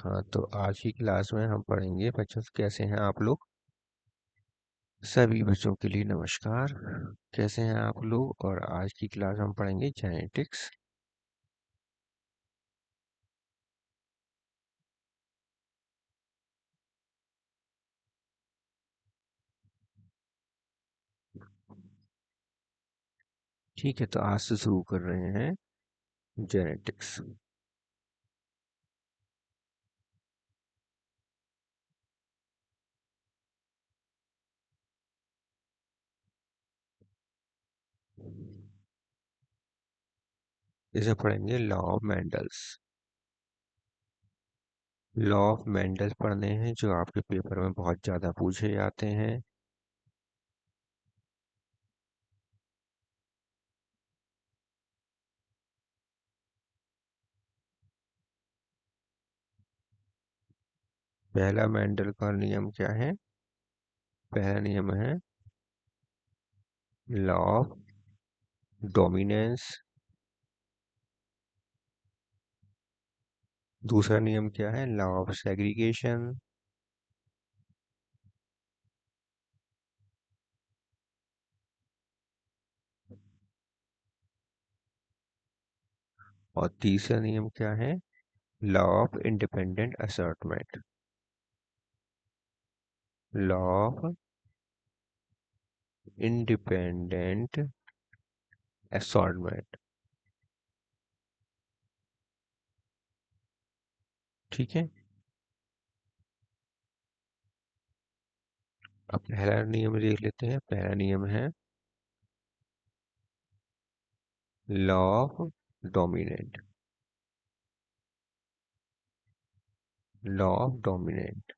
हाँ, तो आज की क्लास में हम पढ़ेंगे बच्चों कैसे हैं आप लोग। सभी बच्चों के लिए नमस्कार। कैसे हैं आप लोग। और आज की क्लास हम पढ़ेंगे जेनेटिक्स। ठीक है, तो आज से शुरू कर रहे हैं जेनेटिक्स। इसे पढ़ेंगे law of Mendel's. Law of Mendel's पढ़ने हैं जो आपके पेपर में बहुत ज़्यादा पूछे जाते हैं। पहला मेंडल का नियम क्या है। पहला नियम है लॉ ऑफ डोमिनेंस। दूसरा नियम क्या है, लॉ ऑफ सेग्रीगेशन। और तीसरा नियम क्या है, law of independent assortment. Law of independent assortment. ठीक है। अब पहला नियम देख लेते हैं। पहला नियम है law of dominant. Law of dominant,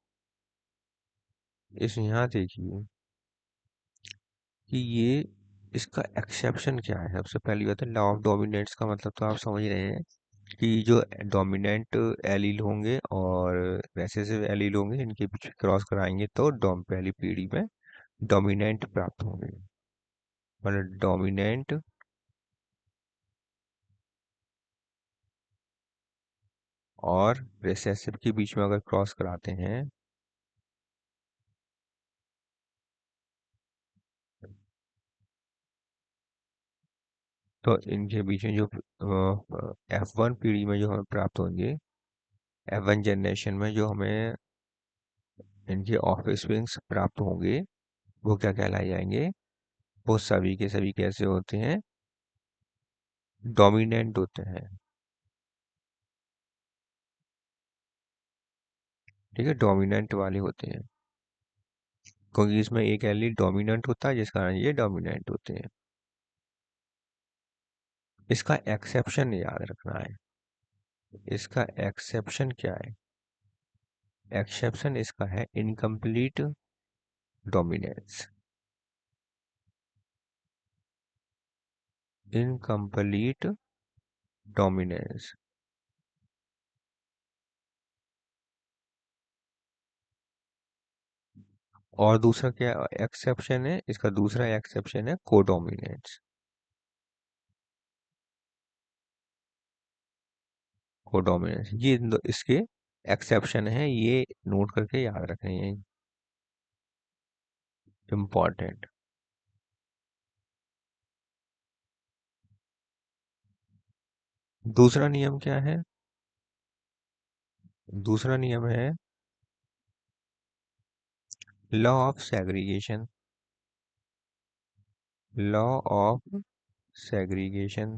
इस यहाँ देखिए कि ये इसका एक्सेप्शन क्या है। सबसे पहली बात है लॉ ऑफ डोमिनेंट्स का मतलब तो आप समझ रहे हैं कि जो डोमिनेंट एलील होंगे और रेसेसिव एलील होंगे इनके बीच क्रॉस कराएंगे तो पहली पीढ़ी में डोमिनेंट प्राप्त होंगे। मतलब डोमिनेंट और रिसेसिव के बीच में अगर क्रॉस कराते हैं तो इनके बीच में जो F1 पीढ़ी में जो हमें प्राप्त होंगे, F1 जनरेशन में जो हमें इनके ऑफस्प्रिंग्स प्राप्त होंगे वो क्या कहलाए जाएंगे। वो सभी के सभी कैसे होते हैं, डोमिनेंट होते हैं। ठीक है, डोमिनेंट वाले होते हैं क्योंकि इसमें एक एलील डोमिनेंट होता है जिस कारण ये डोमिनेंट होते हैं। इसका एक्सेप्शन याद रखना है। इसका एक्सेप्शन क्या है, एक्सेप्शन इसका है इनकम्प्लीट डोमिनेंस। Incomplete dominance. और दूसरा क्या एक्सेप्शन है, इसका दूसरा एक्सेप्शन है कोडोमिनेंस। कोडोमिनेंस ये इसके एक्सेप्शन है, ये नोट करके याद रखने हैं, इम्पॉर्टेंट। दूसरा नियम क्या है, दूसरा नियम है law of segregation. Law of segregation.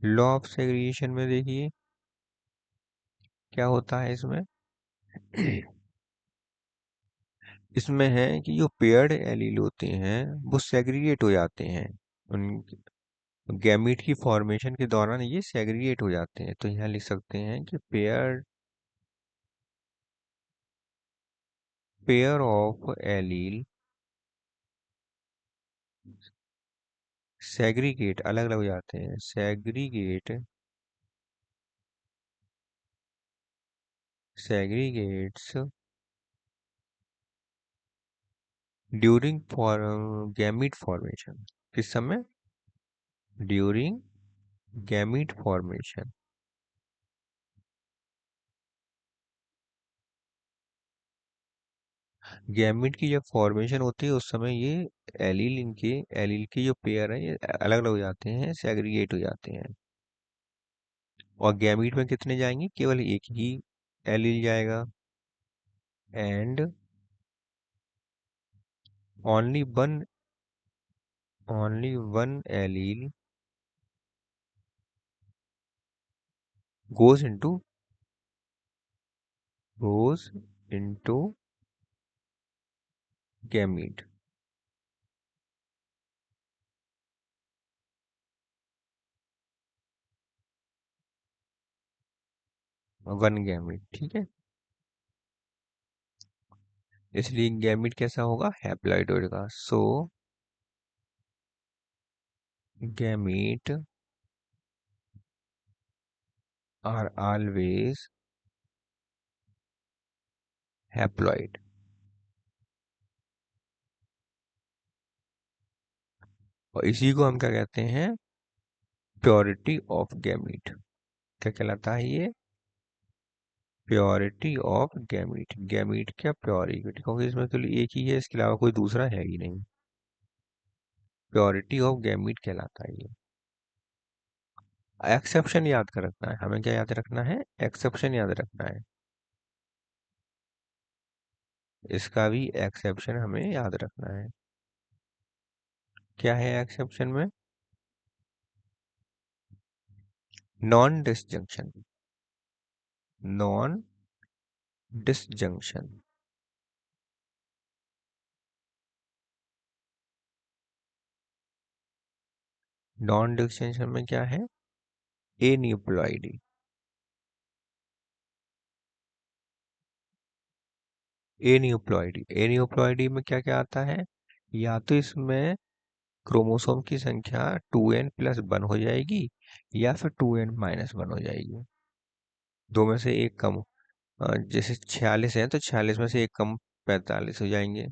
Law of segregation में देखिए क्या होता है इसमें। इसमें है कि जो पेयर्ड एलील होते हैं वो सेग्रीगेट हो जाते हैं। उन गैमीट की फॉर्मेशन के दौरान ये सेग्रीगेट हो जाते हैं। तो यहाँ लिख सकते हैं कि पेयर ऑफ एलील सेग्रीगेट अलग अलग हो जाते हैं। Segregates during for gamete formation. किस समय, ड्यूरिंग गैमीट फॉर्मेशन। गैमीट की जब फॉर्मेशन होती है उस समय ये एलील के जो पेयर हैं ये अलग अलग हो जाते हैं, सेग्रीगेट हो जाते हैं। और गैमीट में कितने जाएंगे? केवल एक ही एलील जाएगा। And only one allele goes into goes into gamete। One gamete, ठीक है। इसलिए गैमीट कैसा होगा? हैप्लॉइड होगा। सो गैमीट आर ऑलवेज हैप्लॉइड। और इसी को हम क्या कहते हैं? Purity of gamete. क्या कहलाता है ये? Purity of gamete. गैमीट क्या प्योरिटी, क्योंकि इसमें केवल एक ही है, इसके अलावा कोई दूसरा है ही नहीं। प्योरिटी ऑफ गैमीट कहलाता है ये। एक्सेप्शन याद कर रखना है हमें। क्या याद रखना है? एक्सेप्शन याद रखना है। इसका भी एक्सेप्शन हमें याद रखना है। क्या है एक्सेप्शन में? Non disjunction. Non disjunction. Non disjunction में क्या है? एन्यूप्लॉइडी। एन्यूप्लॉइडी में क्या क्या आता है? या तो इसमें क्रोमोसोम की संख्या 2n+1 हो जाएगी, या फिर 2n-1 हो जाएगी। दो में से एक कम। जैसे 46 है तो 46 में से एक कम 45 हो जाएंगे,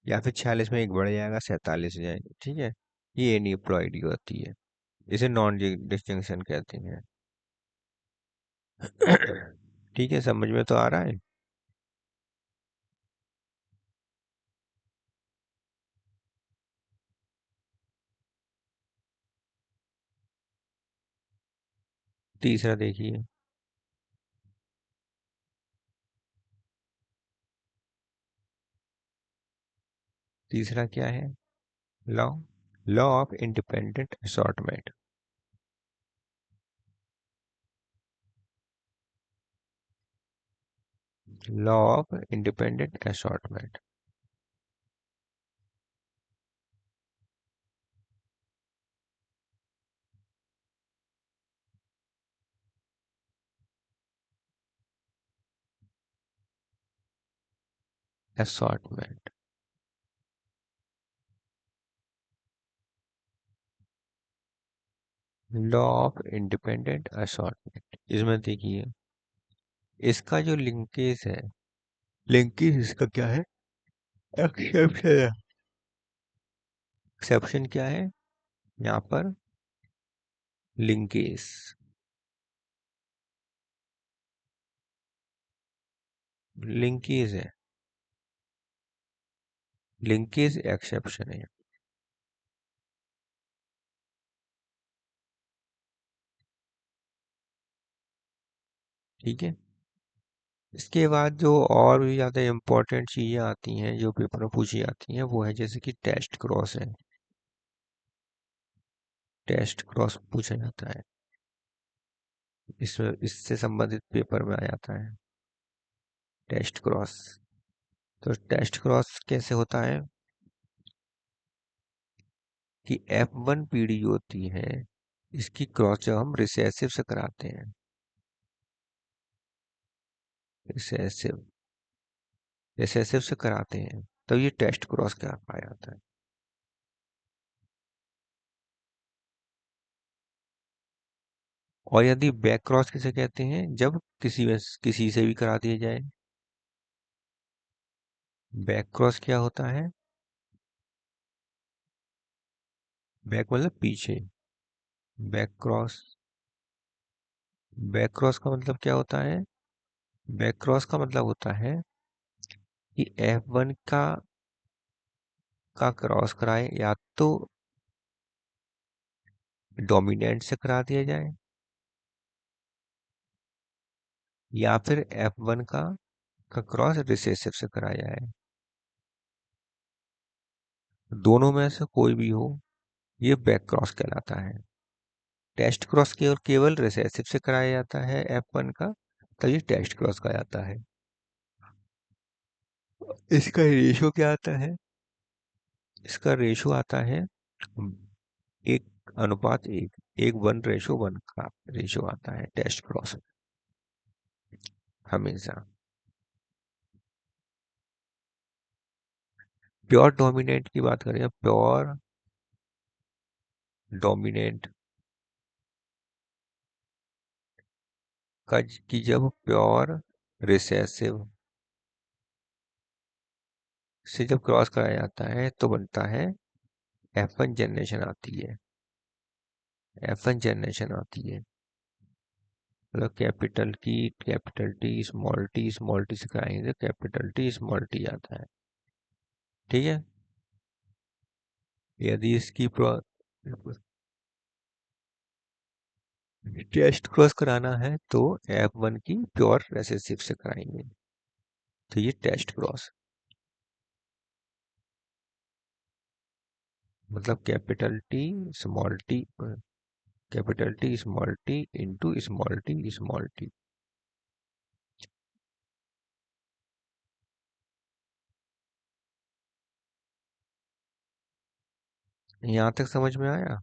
या फिर 46 में एक बढ़ जाएगा 47 हो जाएंगे, ठीक है। ये एन्यूप्लॉइडी होती है। इसे नॉन डिस्टिंक्शन कहते हैं। ठीक है, समझ में तो आ रहा है। तीसरा देखिए। तीसरा क्या है? Law law of independent assortment. Law of independent assortment. Assortment. Law of independent assortment, इसमें देखिए इसका जो लिंकेज है, लिंकेज इसका क्या है? एक्सेप्शन है। एक्सेप्शन क्या है यहाँ पर? लिंकेज। लिंकेज है। लिंकेज एक्सेप्शन है। ठीक है। इसके बाद जो और भी ज़्यादा इम्पोर्टेंट चीज़ें आती हैं जो पेपर में पूछी जाती हैं, वो है जैसे कि टेस्ट क्रॉस है। टेस्ट क्रॉस पूछा जाता है, इसमें इससे संबंधित पेपर में आ जाता है टेस्ट क्रॉस। तो टेस्ट क्रॉस कैसे होता है कि F1 पीढ़ी जो होती है इसकी क्रॉस जब हम रिसेसिव से कराते हैं, रिसेसिव रिसेसिव से कराते हैं, तो ये टेस्ट क्रॉस क्या पाया जाता है। और यदि बैक क्रॉस किसे कहते हैं? जब किसी से भी करा दिया जाए। बैक क्रॉस क्या होता है? बैक मतलब पीछे। बैक क्रॉस, बैक क्रॉस का मतलब क्या होता है? बैक क्रॉस का मतलब होता है कि F1 का क्रॉस कराए, या तो डोमिनेंट से करा दिया जाए, या फिर F1 का क्रॉस रिसेसिव से कराया जाए। दोनों में से कोई भी हो, ये बैक क्रॉस कहलाता है। टेस्ट क्रॉस केवल केवल रिसेसिव से कराया जाता है F1 का, तो ये टेस्ट क्रॉस का जाता है। इसका रेशो क्या आता है? इसका रेशो आता है 1:1, 1:1 का रेशो आता है टेस्ट क्रॉस हमेशा। प्योर डोमिनेंट की बात करें, प्योर डोमिनेंट का कि जब प्योर रिसेसिव से जब क्रॉस कराया जाता है तो बनता है F1 जनरेशन आती है। F1 जनरेशन आती है, मतलब कैपिटल टी स्मॉल टी से कराएंगे तो कैपिटल टी स्मॉल टी आता है। ठीक है। यदि इसकी टेस्ट क्रॉस कराना है तो F1 की प्योर रिसेसिव से कराएंगे, तो ये टेस्ट क्रॉस, मतलब capital T small T into small T small T. यहाँ तक समझ में आया?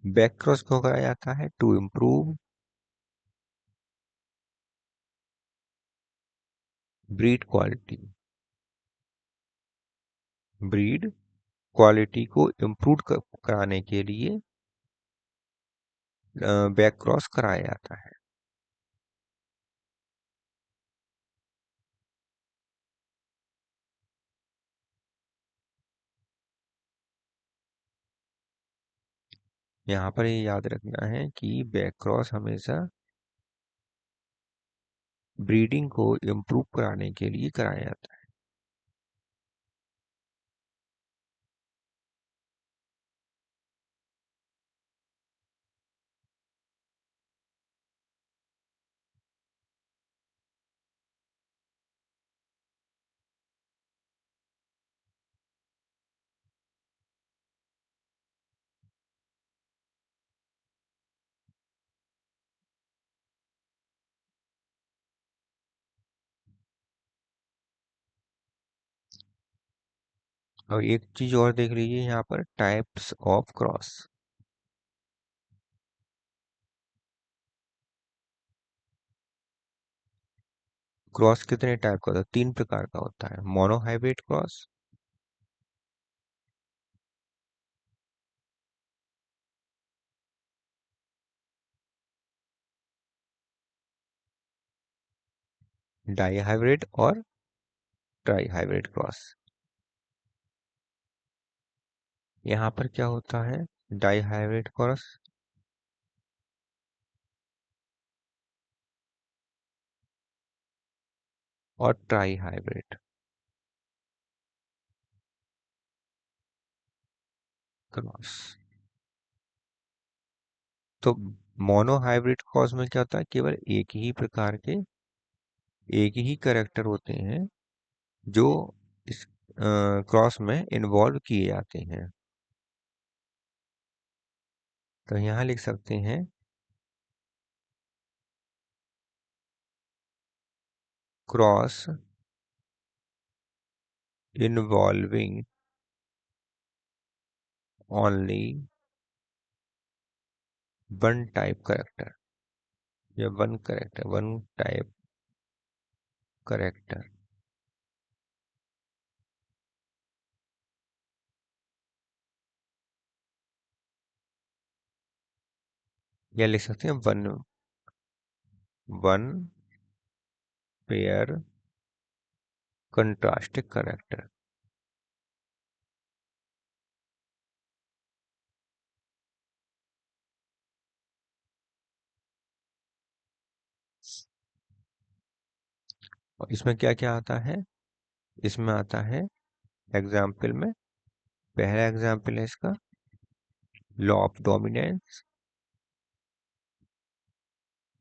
बैक क्रॉस क्यों कराया जाता है? To improve breed quality. Breed quality को इम्प्रूव कराने के लिए बैक क्रॉस कराया जाता है। यहाँ पर ये याद रखना है कि बैक क्रॉस हमेशा ब्रीडिंग को इम्प्रूव कराने के लिए कराया जाता है। और एक चीज और देख लीजिए यहाँ पर, टाइप्स ऑफ क्रॉस। क्रॉस कितने टाइप का होता है? 3 प्रकार का होता है। मोनोहाइब्रिड क्रॉस, डाईहाइब्रिड और ट्राईहाइब्रिड क्रॉस। यहाँ पर क्या होता है? डाईहाइब्रिड क्रॉस और ट्राईहाइब्रिड क्रॉस। तो मोनोहाइब्रिड क्रॉस में क्या होता है? केवल एक ही प्रकार के, एक ही कैरेक्टर होते हैं जो इस क्रॉस में इन्वॉल्व किए जाते हैं। तो यहाँ लिख सकते हैं, cross involving only one type character, या one character, one type character. या लिख सकते हैं one one pair contrasting character. और इसमें क्या क्या आता है? इसमें आता है एग्जाम्पल में, पहला एग्जाम्पल है इसका law of dominance,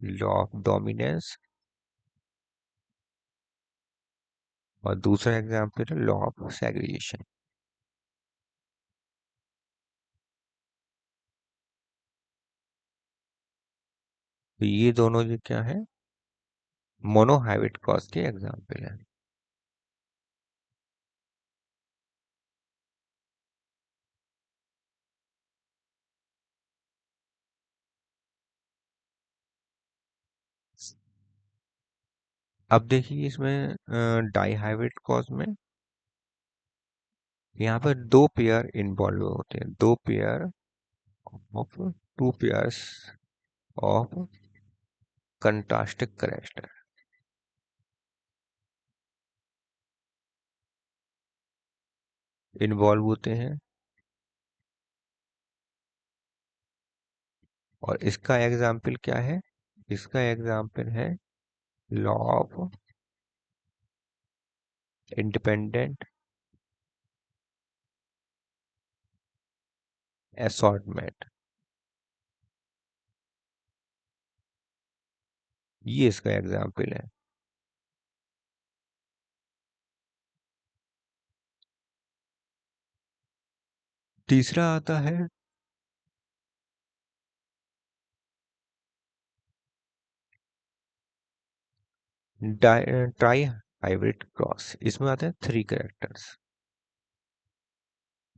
law of dominance. और दूसरा एग्जाम्पल है लॉ ऑफ सेग्रीगेशन। तो ये दोनों जो क्या है, मोनोहाइब्रिड क्रॉस के एग्जाम्पल है। अब देखिए इसमें डाई हाइब्रिड क्रॉस में यहाँ पर दो पेयर इन्वॉल्व होते हैं, दो pair of two pairs of contrasting character involve होते हैं। और इसका एग्जाम्पल क्या है? इसका एग्जाम्पल है लॉ ऑफ इंडिपेंडेंट असॉर्टमेंट। ये इसका एग्जाम्पल है। तीसरा आता है ट्राई हाइब्रिड क्रॉस। इसमें आते हैं three characters,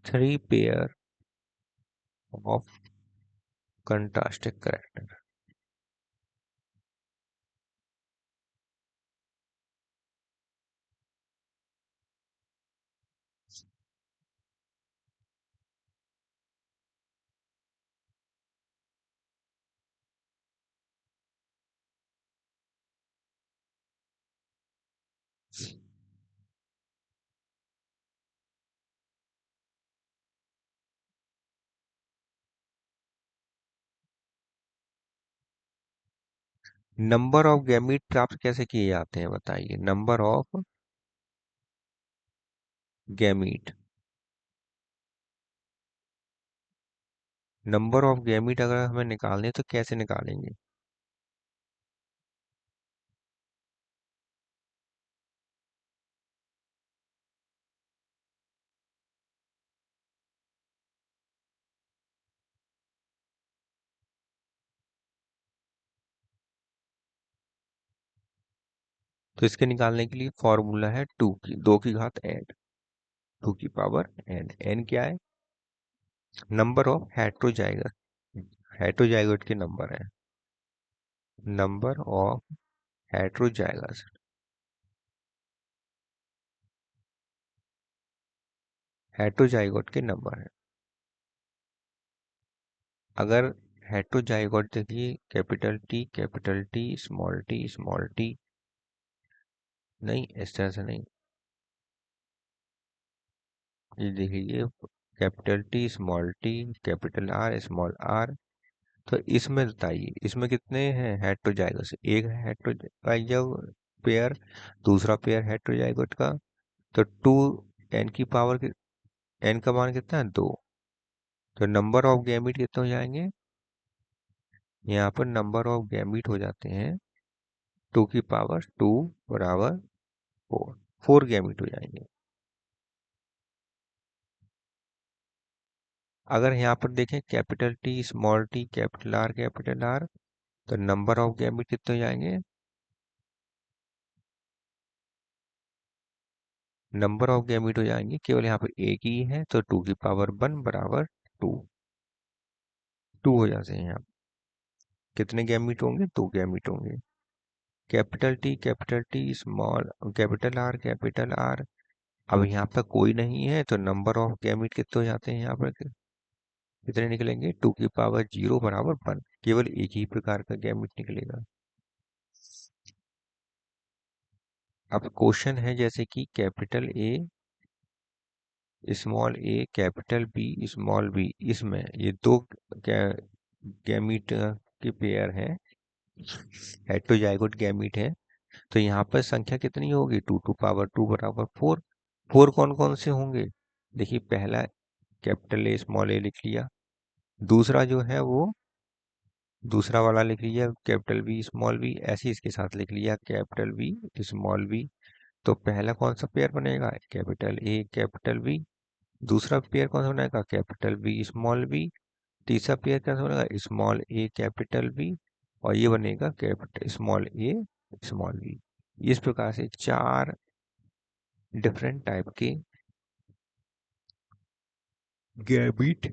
three pair of contrasting character. Number of gamete प्राप्त कैसे किए जाते हैं बताइए? Number of gamete, number of gamete अगर हमें निकालने तो कैसे निकालेंगे? तो इसके निकालने के लिए फॉर्मूला है टू की, दो की घात एन, टू की पावर एन। एन क्या है? नंबर ऑफ हेट्रोजाइगोट के नंबर है, नंबर ऑफ हेट्रोजाइगस, हेट्रोजाइगोट के नंबर है। अगर हेट्रोजाइगोट देखिए कैपिटल टी स्मॉल टी, नहीं इस तरह से नहीं, ये देखिए capital T small T capital R small R. तो इसमें बताइए इसमें कितने हैं हेट्रोजाइगस? एक है हेट्रोजाइगोट पेयर, दूसरा पेयर हेट्रोजाइगोट का। तो टू, एन की पावर, एन का मान कितना है? दो। तो नंबर ऑफ गैमीट कितने हो जाएंगे? यहाँ पर नंबर ऑफ गैमीट हो जाते हैं टू की पावर टू बराबर फोर, फोर गैमीट हो जाएंगे। अगर यहाँ पर देखें capital T small T capital are, तो नंबर ऑफ गैमीट कितने हो जाएंगे? नंबर ऑफ गैमीट हो जाएंगे, केवल यहाँ पर एक ही है, तो टू की पावर वन बराबर टू, टू हो जाते हैं यहाँ। कितने गैमीट होंगे? दो गैमीट होंगे। Capital T small capital R. अब यहाँ पर कोई नहीं है तो नंबर ऑफ गैमीट कितने हो जाते हैं यहाँ पर? कितने निकलेंगे? 2 की पावर 0 बराबर 1। केवल एक ही प्रकार का गैमेट निकलेगा। अब क्वेश्चन है जैसे कि capital A small A capital B small B, इसमें ये दो गैमीट के पेयर हैं, हेटेरोजाइगोट गैमीट है। तो यहाँ पर संख्या कितनी होगी? 2 टू पावर 2 बराबर 4। 4 कौन कौन से होंगे? देखिए, पहला कैपिटल ए स्मॉल ए लिख लिया, दूसरा जो है वो दूसरा वाला लिख लिया कैपिटल बी स्मॉल बी, ऐसे ही इसके साथ लिख लिया कैपिटल बी स्मॉल बी। तो पहला कौन सा पेयर बनेगा? Capital A capital B. दूसरा पेयर कौन सा बनेगा? Capital B small B. तीसरा पेयर कैसा बनेगा? Small A capital B. और ये बनेगा capital small A small B. इस प्रकार से चार डिफरेंट टाइप के गैमीट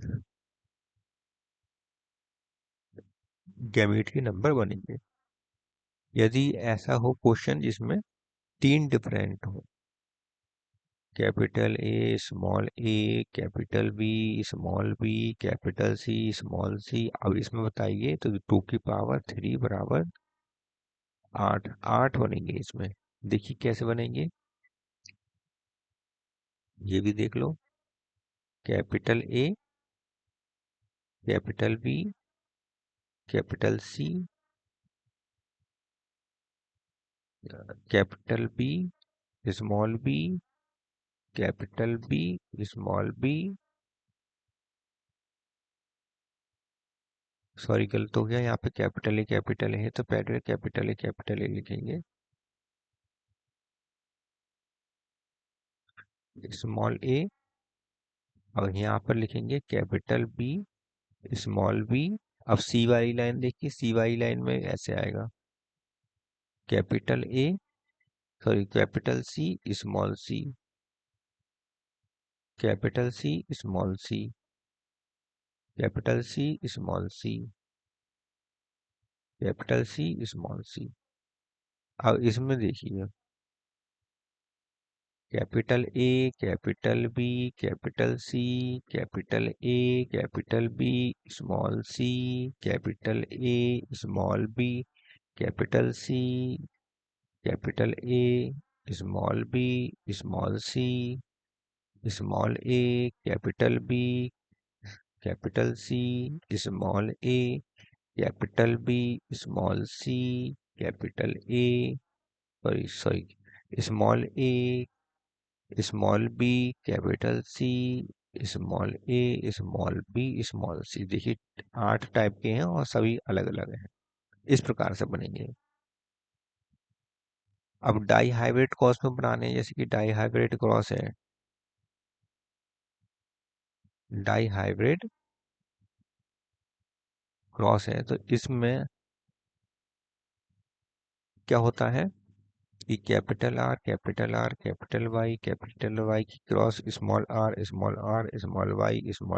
गैमीट के नंबर बनेंगे। यदि ऐसा हो क्वेश्चन जिसमें तीन डिफरेंट हो, capital A small A capital B small B capital C small C, अब इसमें बताइए तो 2 की पावर 3 बराबर 8। 8 बनेंगे इसमें। देखिए कैसे बनेंगे, ये भी देख लो। Capital A capital B capital C capital B small B capital B small B, sorry गलत हो गया, यहाँ पे कैपिटल ए है तो पहले कैपिटल ए लिखेंगे स्मॉल ए। और यहाँ पर लिखेंगे कैपिटल बी स्मॉल बी। अब सी वाली लाइन देखिए, सी वाली लाइन में ऐसे आएगा capital A sorry capital C small C capital C small C capital C small C capital C small C. अब इसमें देखिए capital A capital B capital C capital A capital B small C capital A small B capital C capital A small B small C small A capital B capital C small A capital B small C capital A sorry sorry small A small B capital C small A small B small सी। देखिए 8 type के हैं और सभी अलग अलग हैं। इस प्रकार से बनेंगे। अब डाई हाइब्रिड क्रॉस में बनाने हैं, जैसे कि डाई हाइब्रिड क्रॉस है, डाई हाइब्रिड क्रॉस है तो इसमें क्या होता है कि कैपिटल वाई की क्रॉस स्मॉल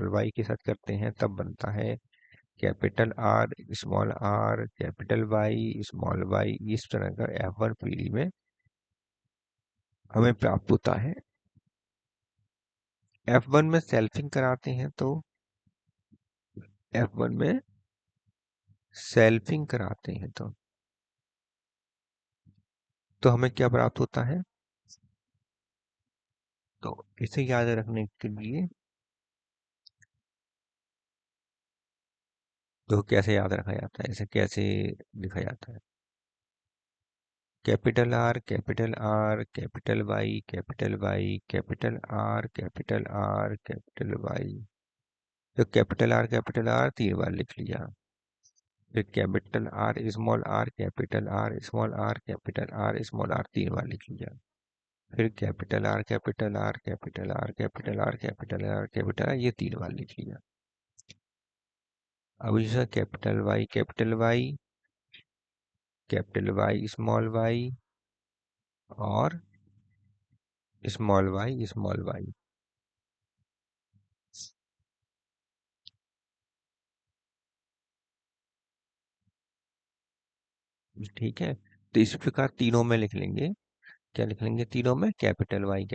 वाई के साथ करते हैं, तब बनता है कैपिटल वाई स्मॉल वाई। इस तरह का F1 पीढ़ी में हमें प्राप्त होता है। F1 में सेल्फिंग कराते हैं F1 में सेल्फिंग कराते हैं तो हमें क्या प्राप्त होता है? तो इसे याद रखने के लिए तो कैसे याद रखा जाता है, इसे कैसे लिखा जाता है? Capital R capital Y. तो कैपिटल आर 3 बार लिख लिया। फिर कैपिटल आर 3 बार लिख लिया। फिर कैपिटल आर ये 3 बार लिख लिया। अब इसे कैपिटल वाई और स्मॉल वाई। ठीक है, तो इस प्रकार तीनों में लिख लेंगे। क्या लिख लेंगे, तीनों में कैपिटल वाई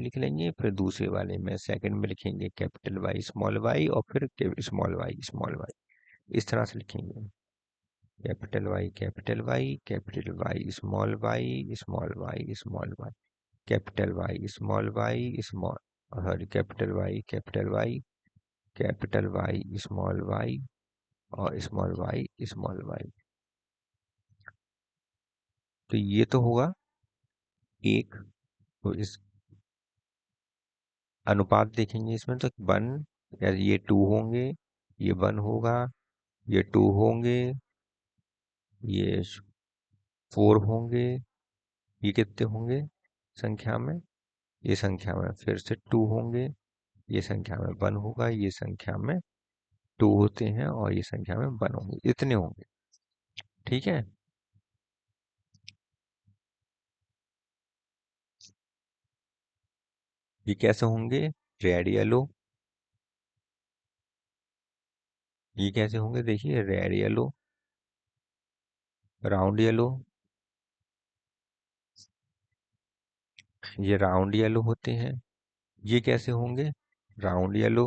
लिख लेंगे, फिर दूसरे वाले में सेकंड में लिखेंगे कैपिटल वाई और फिर स्मॉल वाई, इस तरह से लिखेंगे। Capital Y capital Y small Y small Y small Y, capital Y small Y small, sorry capital Y small Y और स्मॉल वाई। तो ये तो होगा एक। तो इस अनुपात देखेंगे इसमें तो वन, या ये टू होंगे, ये वन होगा, ये टू होंगे, ये फोर होंगे, ये कितने होंगे संख्या में, ये संख्या में फिर से टू होंगे, ये संख्या में वन होगा, ये संख्या में टू होते हैं और ये संख्या में वन होंगे, इतने होंगे। ठीक है। ये कैसे होंगे, रेड येलो, ये कैसे होंगे देखिए, रेड येलो, राउंड येलो, ये राउंड येलो होते हैं। ये कैसे होंगे, राउंड येलो,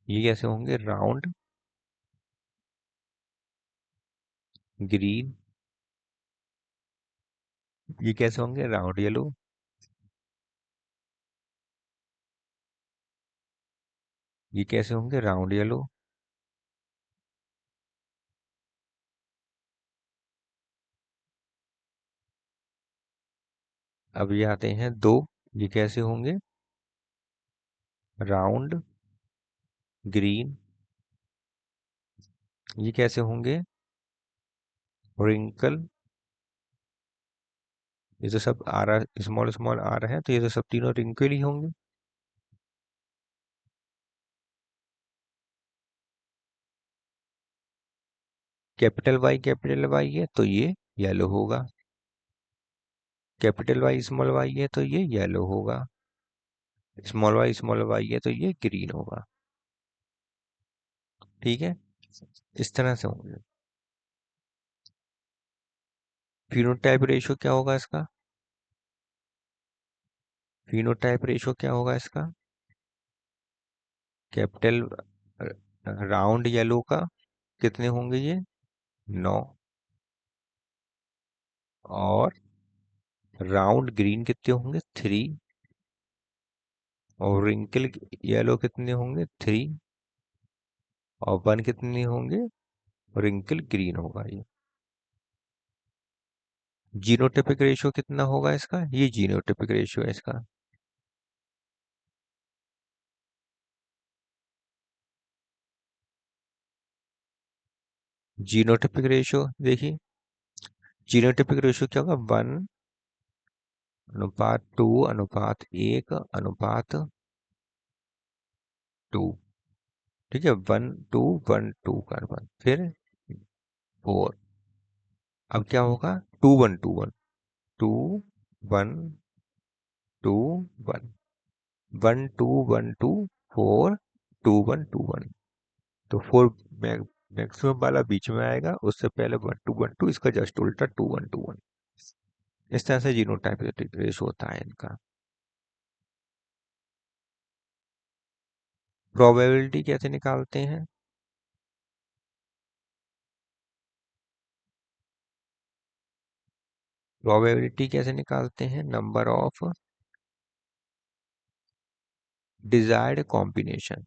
ये कैसे होंगे, राउंड ग्रीन, ये कैसे होंगे, राउंड येलो, ये कैसे होंगे, राउंड येलो। अब ये आते हैं दो, ये कैसे होंगे, राउंड ग्रीन, ये कैसे होंगे, रिंकल, ये तो सब आ रहा स्मॉल स्मॉल आ रहे हैं तो ये तो सब तीनों रिंकल ही होंगे। कैपिटल वाई है तो ये येलो होगा, कैपिटल वाई है तो ये येलो होगा, स्मॉल वाई है तो ये ग्रीन होगा। ठीक है, इस तरह से होंगे। फिनोटाइप रेशियो क्या होगा इसका, फिनोटाइप रेशियो क्या होगा इसका, कैपिटल राउंड येलो का कितने होंगे ये, नौ, और राउंड ग्रीन कितने होंगे, थ्री, और रिंकल येलो कितने होंगे, थ्री, और वन कितने होंगे, रिंकल ग्रीन होगा ये। जीनोटिपिक रेशियो कितना होगा इसका, ये जीनोटिपिक रेशियो है इसका। जीनोटिपिक रेशियो देखिए, जीनोटिपिक रेशियो क्या होगा, वन अनुपात टू अनुपात एक अनुपात टू। ठीक है, वन टू कार्बन, फिर फोर। अब क्या होगा, two one two one, one two four, two one. तो फोर मैक्सिमम वाला बीच में आएगा, उससे पहले वन टू, इसका जस्ट उल्टा टू वन। इस तरह से जीनोटाइपिक रेशो होता है इनका। प्रोबेबिलिटी कैसे निकालते हैं, प्रोबेबिलिटी कैसे निकालते हैं, नंबर ऑफ डिजायर्ड कॉम्बिनेशन,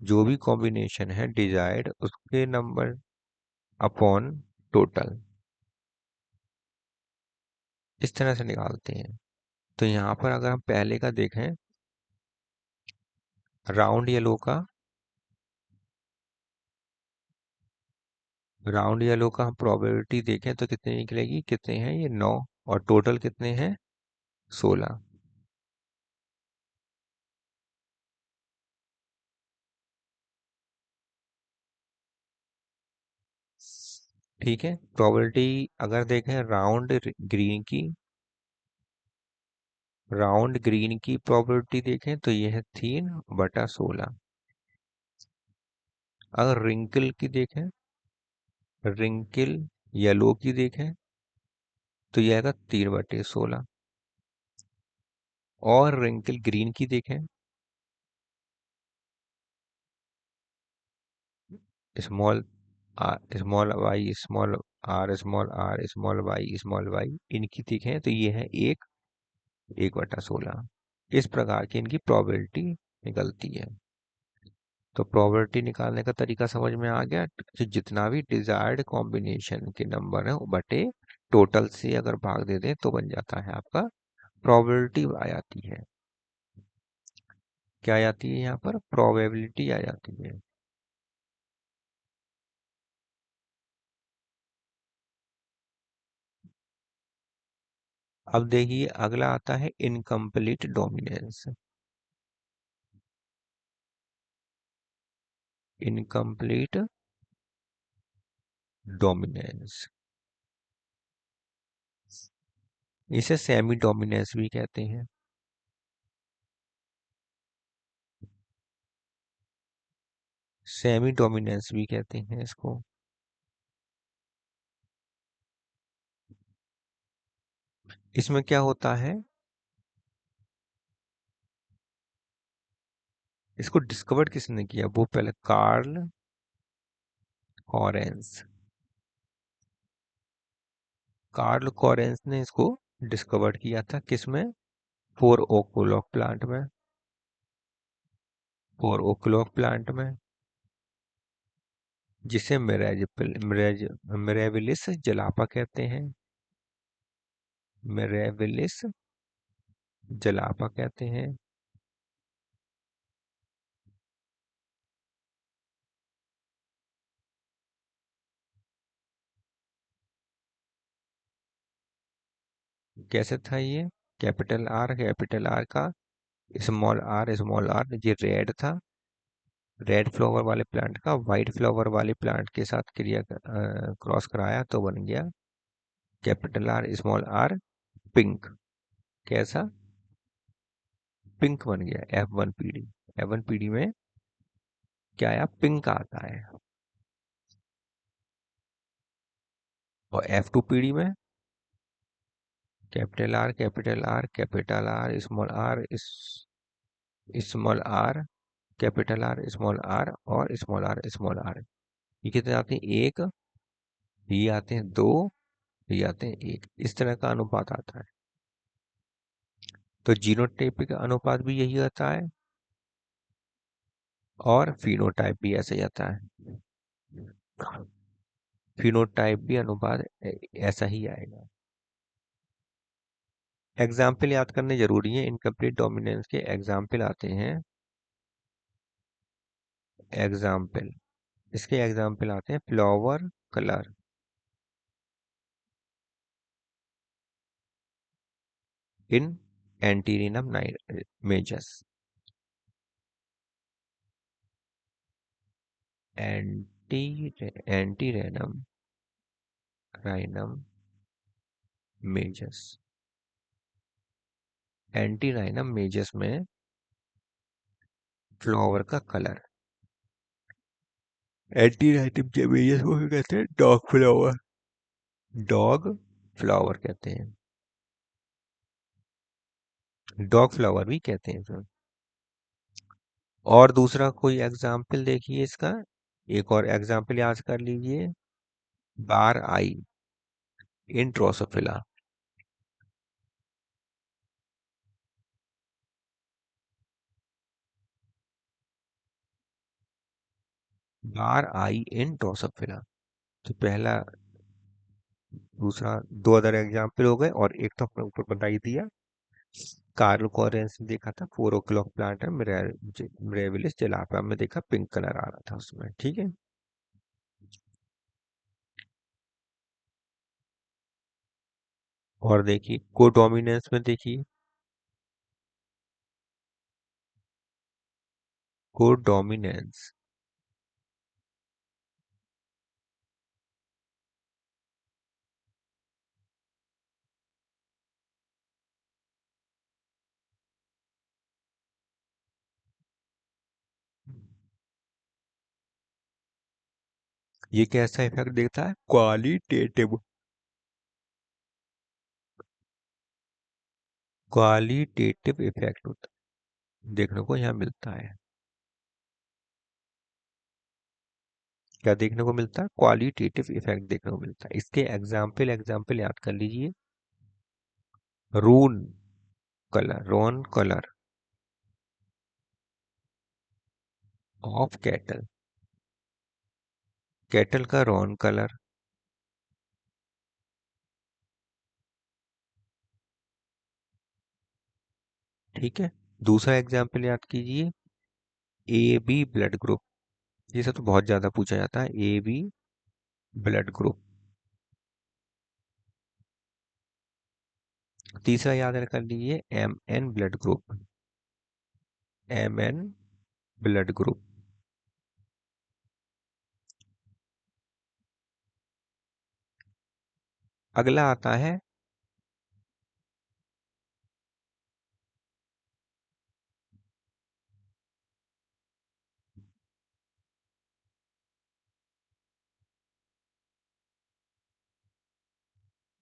जो भी कॉम्बिनेशन है डिजायर्ड उसके नंबर अपॉन टोटल, इस तरह से निकालते हैं। तो यहाँ पर अगर हम पहले का देखें, राउंड येलो का, राउंड येलो का हम प्रोबेबिलिटी देखें तो कितनी निकलेगी, कितने हैं ये, नौ, और टोटल कितने हैं, 16। ठीक है, प्रोबेबिलिटी अगर देखें राउंड ग्रीन की, राउंड ग्रीन की प्रोबेबिलिटी देखें तो ये है 3/16। अगर रिंकल की देखें, रिंकल येलो की देखें तो ये आएगा 3/16। और रिंकल ग्रीन की देखें, small small Y small Y इनकी देखें तो ये है 1/16। इस प्रकार की इनकी प्रोबेबिलिटी निकलती है। तो प्रोबेबिलिटी निकालने का तरीका समझ में आ गया। जो जितना भी डिजायर्ड कॉम्बिनेशन के नंबर है वो बटे टोटल से अगर भाग दे दें तो बन जाता है आपका प्रोबेबिलिटी आ जाती है। क्या आ जाती है यहाँ पर? प्रोबेबिलिटी आ जाती है। अब देखिए अगला आता है इनकम्प्लीट डोमिनेंस। इनकम्प्लीट डोमिनेंस, इसे सेमी डोमिनेंस भी कहते हैं। सेमी डोमिनेंस भी कहते हैं इसको। इसमें क्या होता है, इसको डिस्कवर किसने किया? वो पहले कार्ल कॉरेंस। कार्ल कॉरेंस ने इसको डिस्कवर किया था किसमें? फोर ओक प्लांट में। फोर ओक प्लांट में, जिसे मिरेविलिस जलापा कहते हैं। मिरेविलिस जलापा कहते हैं। कैसे था ये? कैपिटल आर का स्मॉल आर ये रेड था। रेड फ्लावर वाले प्लांट का वाइट फ्लावर वाले प्लांट के साथ क्रिया क्रॉस कराया तो बन गया capital R small R pink. कैसा? पिंक बन गया F1 पीढ़ी। F1 पीढ़ी में क्या आया? पिंक आता है। और F2 पीढ़ी में capital R small R capital R small R और स्मॉल आर। ये कितने आते हैं? एक। ये आते हैं दो। ये आते हैं एक। इस तरह का अनुपात आता है। तो जीनोटाइपिक अनुपात भी यही आता है और फिनोटाइप भी ऐसे ही आता है। फिनोटाइप भी अनुपात ऐसा ही आएगा। एग्जाम्पल याद करने जरूरी है। इनकम्प्लीट डोमिनेंस के एग्जाम्पल आते हैं। एग्जाम्पल, इसके एग्जाम्पल आते हैं flower colour in antirrhinum majus. Anti antirrhinum राइनम मेजस। एंटीराइनम मेजस में फ्लावर का कलर। एंटीराइनम के मेजस को क्या कहते हैं? Dog flower. डॉग फ्लावर कहते हैं। डॉग फ्लावर भी कहते हैं इसे। और दूसरा कोई एग्जाम्पल देखिए इसका। एक और एग्जाम्पल याद कर लीजिए। Bar eye in drosophila. Bar eye in drosophila. तो पहला, दूसरा, दो अदर एग्जाम्पल हो गए और एक तो अपने ऊपर बता ही दिया। कार्ल कोरेंस ने देखा था 4 o'clock प्लांट है मिरेविलिस जलापा में देखा पिंक कलर आ रहा था उसमें। ठीक है। और देखिए कोडोमिनेंस में देखिए, कोडोमिनेंस ये कैसा इफेक्ट देता है? क्वालिटेटिव। क्वालिटेटिव इफेक्ट होता है, देखने को यहाँ मिलता है। क्या देखने को मिलता है? क्वालिटेटिव इफेक्ट देखने को मिलता है। इसके एग्जाम्पल एग्जाम्पल याद कर लीजिए। Roan colour, roan colour of cattle, cattle का रोन कलर। ठीक है। दूसरा एग्जाम्पल याद कीजिए, ए बी ब्लड ग्रुप। ये सब तो बहुत ज्यादा पूछा जाता है, ए बी ब्लड ग्रुप। तीसरा याद कर लीजिए, M N blood group, M N blood group. अगला आता है,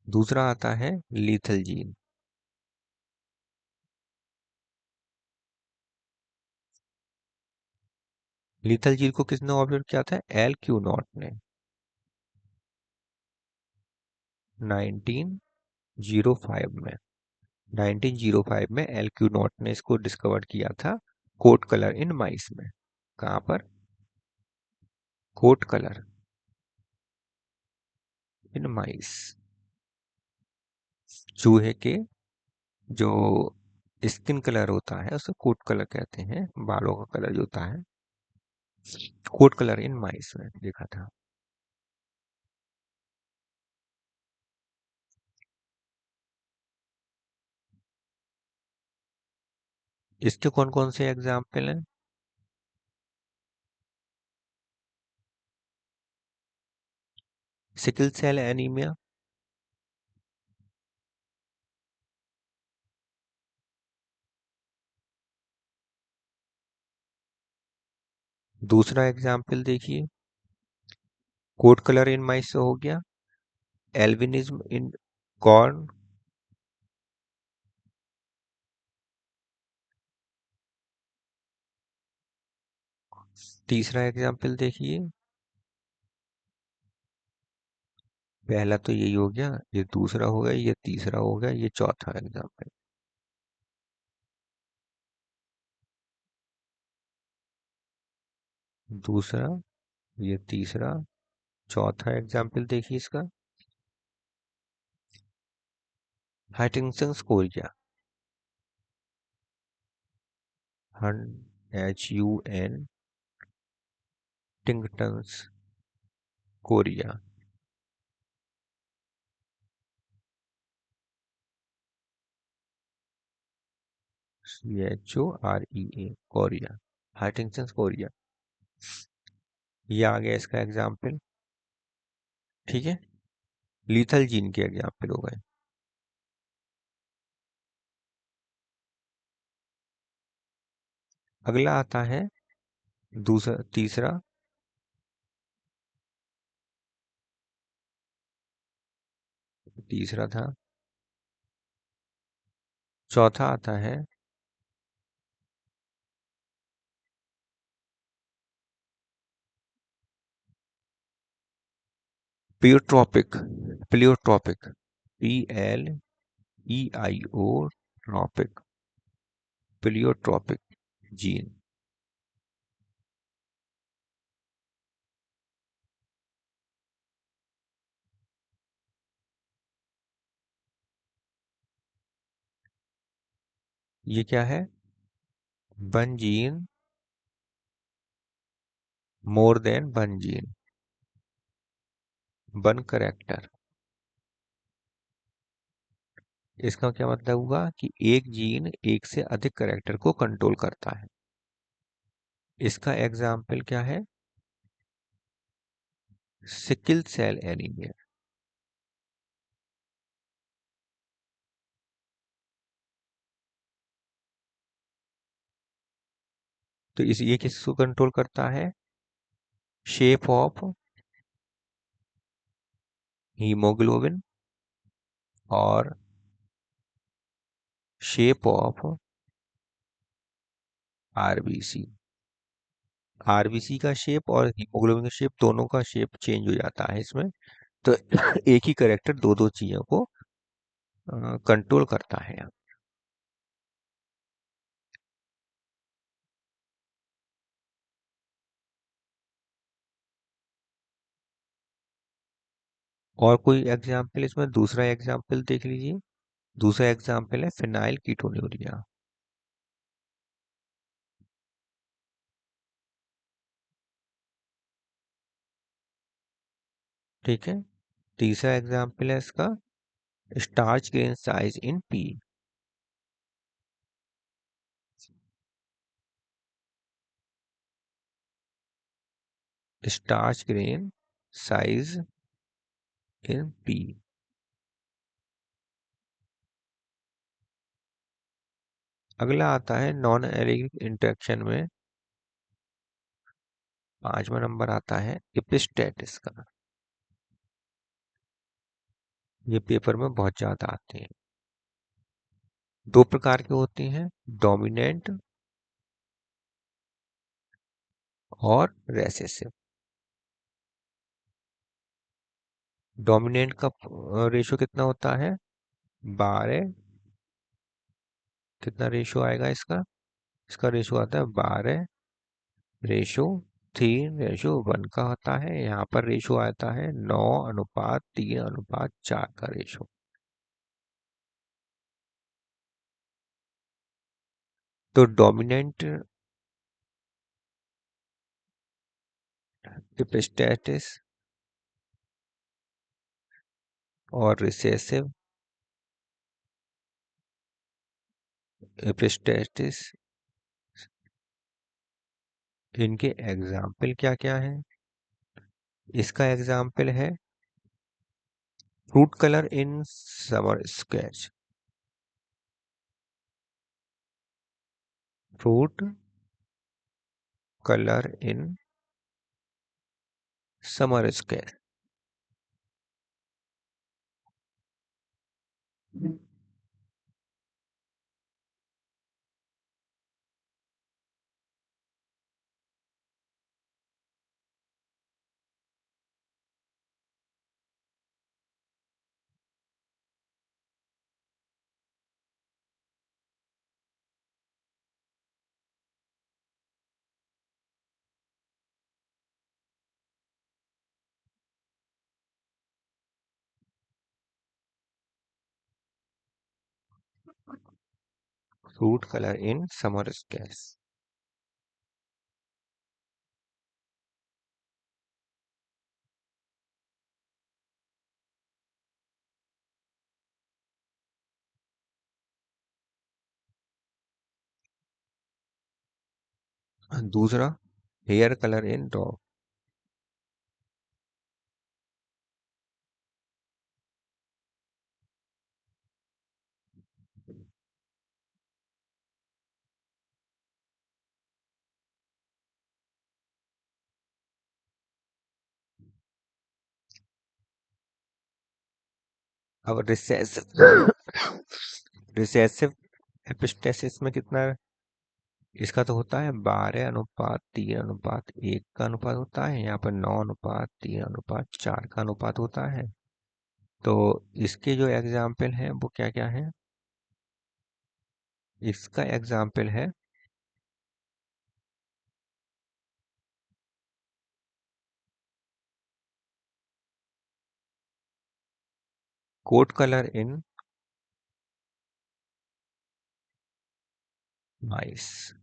दूसरा आता है लीथल जीन। लीथल जीन को किसने ऑब्जर्व किया था? एल क्यू नॉट ने 1905 में। 1905 में एल क्यू नॉट ने इसको डिस्कवर किया था, कोट कलर इन माइस में। कहाँ पर? कोट कलर इन माइस। चूहे के जो स्किन कलर होता है उसे कोट कलर कहते हैं, बालों का कलर जो होता है। कोट कलर इन माइस में देखा था। इसके कौन कौन से एग्जाम्पल हैं? सिकल सेल एनीमिया, दूसरा एग्जाम्पल देखिए, कोट कलर इन माइस हो गया। एल्बिनिज्म इन कॉर्न, तीसरा एग्जाम्पल देखिए। पहला तो यही हो गया, ये दूसरा हो गया, ये तीसरा हो गया, ये चौथा एग्जाम्पल। दूसरा, ये तीसरा, चौथा एग्जाम्पल देखिए इसका। हंटिंगटन्स कोरिया, हन HUN टिंगटन्स Korea, CHOREA Korea, Huntington's Korea. ये आ गया इसका एग्जाम्पल। ठीक है। लीथल जीन के एग्जाम्पल हो गए। अगला आता है दूसरा, तीसरा, तीसरा था। चौथा आता है pleiotropic, pleiotropic, PLEIO tropic, pleiotropic gene. ये क्या है? One gene more than one gene, one character. इसका क्या मतलब हुआ कि एक जीन एक से अधिक करेक्टर को कंट्रोल करता है। इसका एग्जाम्पल क्या है? Sickle cell anaemia. तो इस ये किसको कंट्रोल करता है? शेप ऑफ हीमोग्लोबिन और शेप ऑफ आरबीसी। आरबीसी का शेप और हीमोग्लोबिन का शेप, दोनों का शेप चेंज हो जाता है इसमें। तो एक ही करेक्टर दो दो चीजों को कंट्रोल करता है। और कोई एग्जाम्पल इसमें, दूसरा एग्जाम्पल देख लीजिए। दूसरा एग्जाम्पल है फिनाइल कीटोन्यूरिया। ठीक है। तीसरा एग्जाम्पल है इसका starch grain size in P. Starch grain size in P. अगला आता है नॉन एलर्जिक इंटरेक्शन में, पांचवा नंबर आता है एपिस्टेटिस का। ये पेपर में बहुत ज्यादा आते हैं। दो प्रकार के होती हैं, डोमिनेंट और रेसेसिव। डोमिनेंट का रेशो कितना होता है? 12। कितना रेशो आएगा इसका? इसका रेशो आता है 12:3:1 का होता है। यहाँ पर रेशो आता है 9:3:4 का रेशो। तो डोमिनेंट एपिस्टेटिस और रिसेसिव एपिस्टेटिस, इनके एग्जाम्पल क्या क्या है? इसका एग्जाम्पल है fruit colour in summer sketch. Fruit colour in summer sketch. Fruit colour in summer sketch. दूसरा हेयर कलर इन डॉग। अब रिसेसिव रिसेसिव एपिस्टेसिस में कितना? इसका तो होता है 12:3:1 का अनुपात होता है। यहाँ पर 9:3:4 का अनुपात होता है। तो इसके जो एग्जाम्पल हैं वो क्या क्या है? इसका एग्जाम्पल है कोट कलर इन माइस।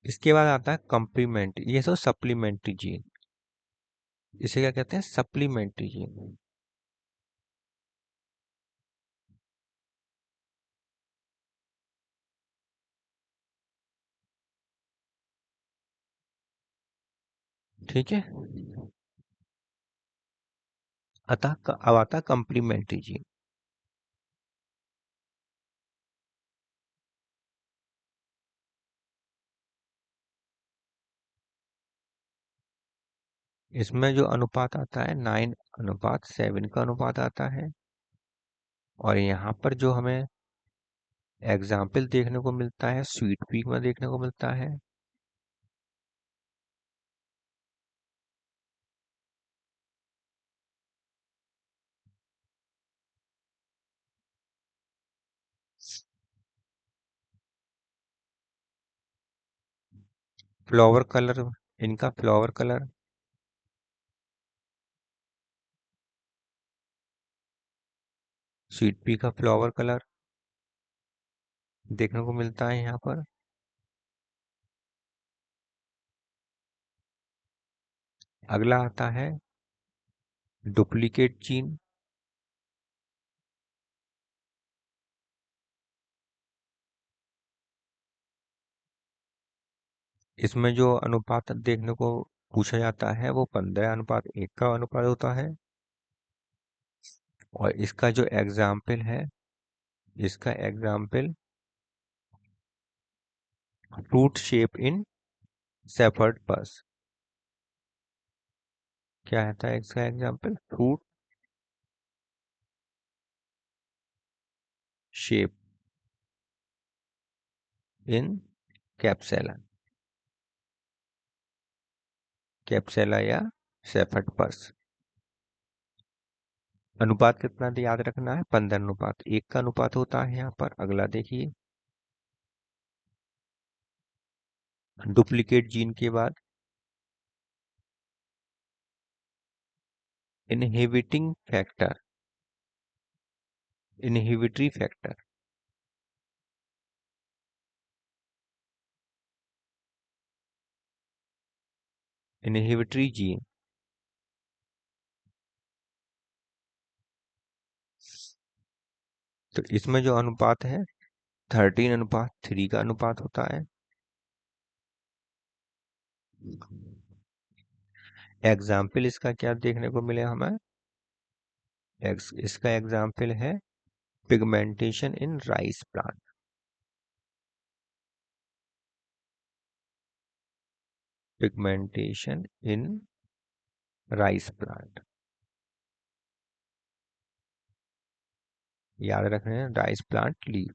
इसके बाद आता है कम्प्लीमेंट, ये सब सप्लीमेंट्री जीन। इसे क्या कहते हैं? Supplementary gene. ठीक है। अब आता कम्प्लीमेंट्री जीन। इसमें जो अनुपात आता है 9:7 का अनुपात आता है। और यहाँ पर जो हमें एग्जाम्पल देखने को मिलता है स्वीट पीक में देखने को मिलता है फ्लावर कलर, इनका फ्लावर कलर, स्वीट पी का फ्लावर कलर देखने को मिलता है यहाँ पर। अगला आता है डुप्लीकेट जीन। इसमें जो अनुपात देखने को पूछा जाता है वो 15:1 का अनुपात होता है। और इसका जो एग्जाम्पल है, इसका example fruit shape in shepherd पस। क्या आता है इसका एग्जाम्पल? फ्रूट शेप इन कैप्सेला, कैप्सेला या सेफर्ड पस। अनुपात कितना याद रखना है? 15:1 का अनुपात होता है यहाँ पर। अगला देखिए, डुप्लीकेट जीन के बाद inhibiting factor, inhibitory factor, inhibitory gene. तो इसमें जो अनुपात है 13:3 का अनुपात होता है। एग्जाम्पल इसका क्या देखने को मिले हमें? इसका एग्जाम्पल है pigmentation in rice plant, pigmentation in rice plant. याद रखना है राइस प्लांट लीफ।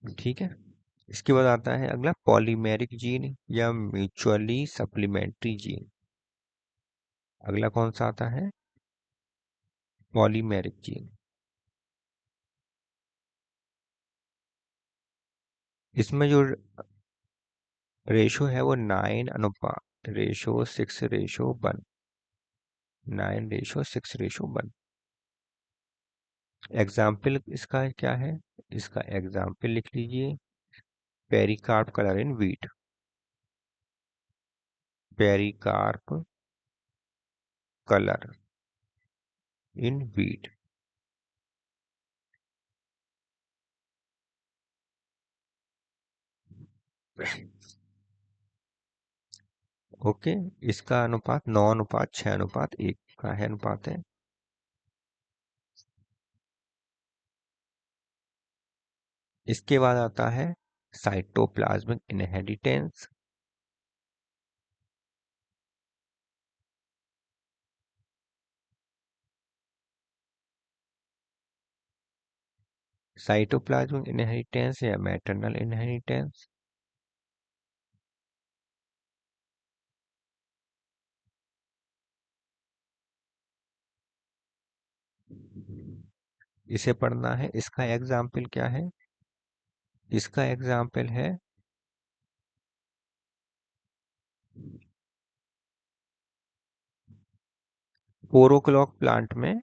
ठीक है। इसके बाद आता है अगला पॉलीमेरिक जीन या म्यूचुअली सप्लीमेंट्री जीन। अगला कौन सा आता है? Polymeric gene. इसमें जो रेशो है वो 9:6:1, 9:6:1। एग्जाम्पल इसका क्या है? इसका एग्जाम्पल लिख लीजिए, पेरिकार्प कलर इन वीट, पेरिकार्प कलर इन वीट। ओके। इसका अनुपात 9:6:1 का है, अनुपात है। इसके बाद आता है साइटोप्लाज्मिक इनहेरिटेंस। साइटोप्लाज्मिक इनहेरिटेंस या मैटरनल इनहेरिटेंस। इसे पढ़ना है। इसका एग्जाम्पल क्या है? इसका एग्जाम्पल है 4 o'clock प्लांट में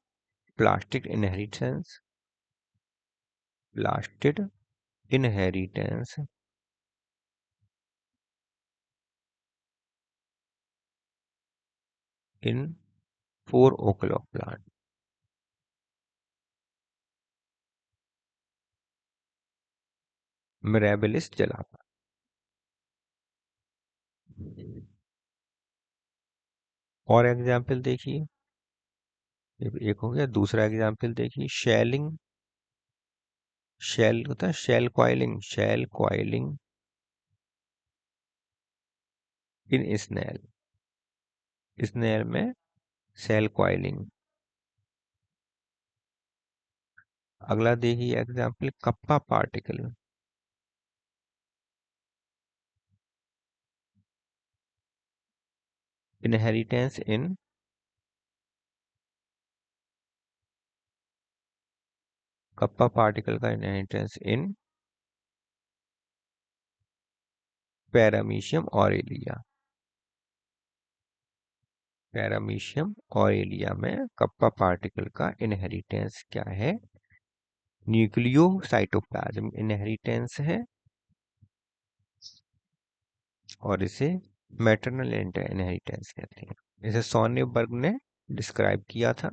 plastic inheritance, plastid inheritance in 4 o'clock plant. Mirabilis जलाता। और एग्जाम्पल देखिए, एक हो गया। दूसरा एग्जाम्पल देखिए, शेलिंग, शेल होता है shell coiling, shell coiling in snail, snail में सेल कॉइलिंग। अगला देखिए example, kappa particle. Inheritance in, kappa particle का inheritance in paramecium aurelia. Paramecium aurelia में कप्पा पार्टिकल का इनहेरिटेंस क्या है? न्यूक्लियोसाइटोप्लाज्म इनहेरिटेंस है, और इसे मैटरनल इनहेरिटेंस कहते हैं। इसे सोनेबर्ग ने डिस्क्राइब किया था।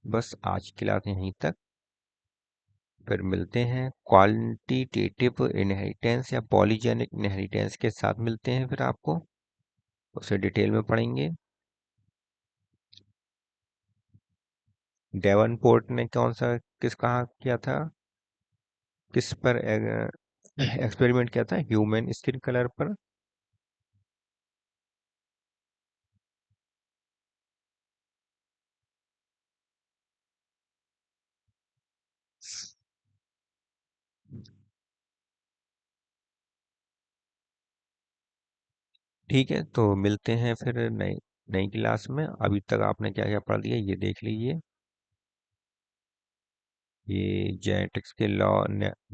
बस आज की क्लास यहीं तक, फिर मिलते हैं क्वालिटेटिव इनहेरिटेंस या पॉलीजेनिक इनहेरिटेंस के साथ मिलते हैं, फिर आपको उसे डिटेल में पढ़ेंगे। डेवनपोर्ट ने कौन सा किस कहा किया था, किस पर एक्सपेरिमेंट किया था? ह्यूमन स्किन कलर पर। ठीक है, तो मिलते हैं फिर नई नई क्लास में। अभी तक आपने क्या क्या पढ़ लिया ये देख लीजिए। ये जेनेटिक्स के लॉ,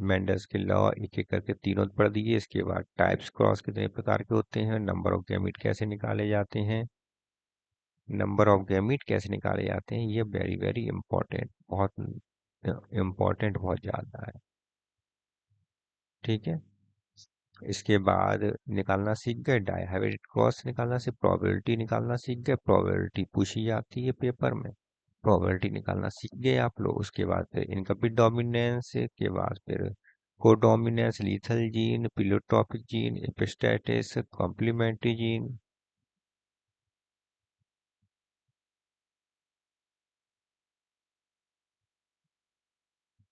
मेंडल्स के लॉ एक एक करके तीनों पढ़ दीजिए। इसके बाद टाइप्स क्रॉस कितने प्रकार के होते हैं, नंबर ऑफ गैमीट कैसे निकाले जाते हैं, नंबर ऑफ गैमीट कैसे निकाले जाते हैं, ये वेरी वेरी इंपॉर्टेंट, बहुत इंपॉर्टेंट, बहुत ज़्यादा है। ठीक है, इसके बाद निकालना सीख गए, डायहाइब्रिड क्रॉस निकालना से प्रोबेबिलिटी निकालना सीख गए। प्रोबेबिलिटी पूछी जाती है पेपर में, प्रोबेबिलिटी निकालना सीख गए आप लोग। उसके बाद फिर इनकम्प्लीट डोमिनेंस के बाद फिर codominance, lethal gene, pleiotropic gene, epistasis, complementary gene.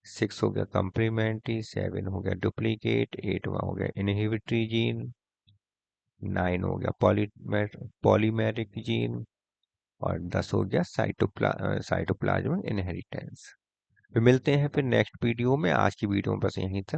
6 हो गया कॉम्प्लीमेंट्री, 7 हो गया डुप्लीकेट, 8 हो गया इनहिबिटरी जीन, 9 हो गया पॉलीमेरिक जीन, और 10 हो गया साइटोप्लाज्मिक इनहेरिटेंस। फिर मिलते हैं फिर नेक्स्ट वीडियो में। आज की वीडियो में बस यहीं तक।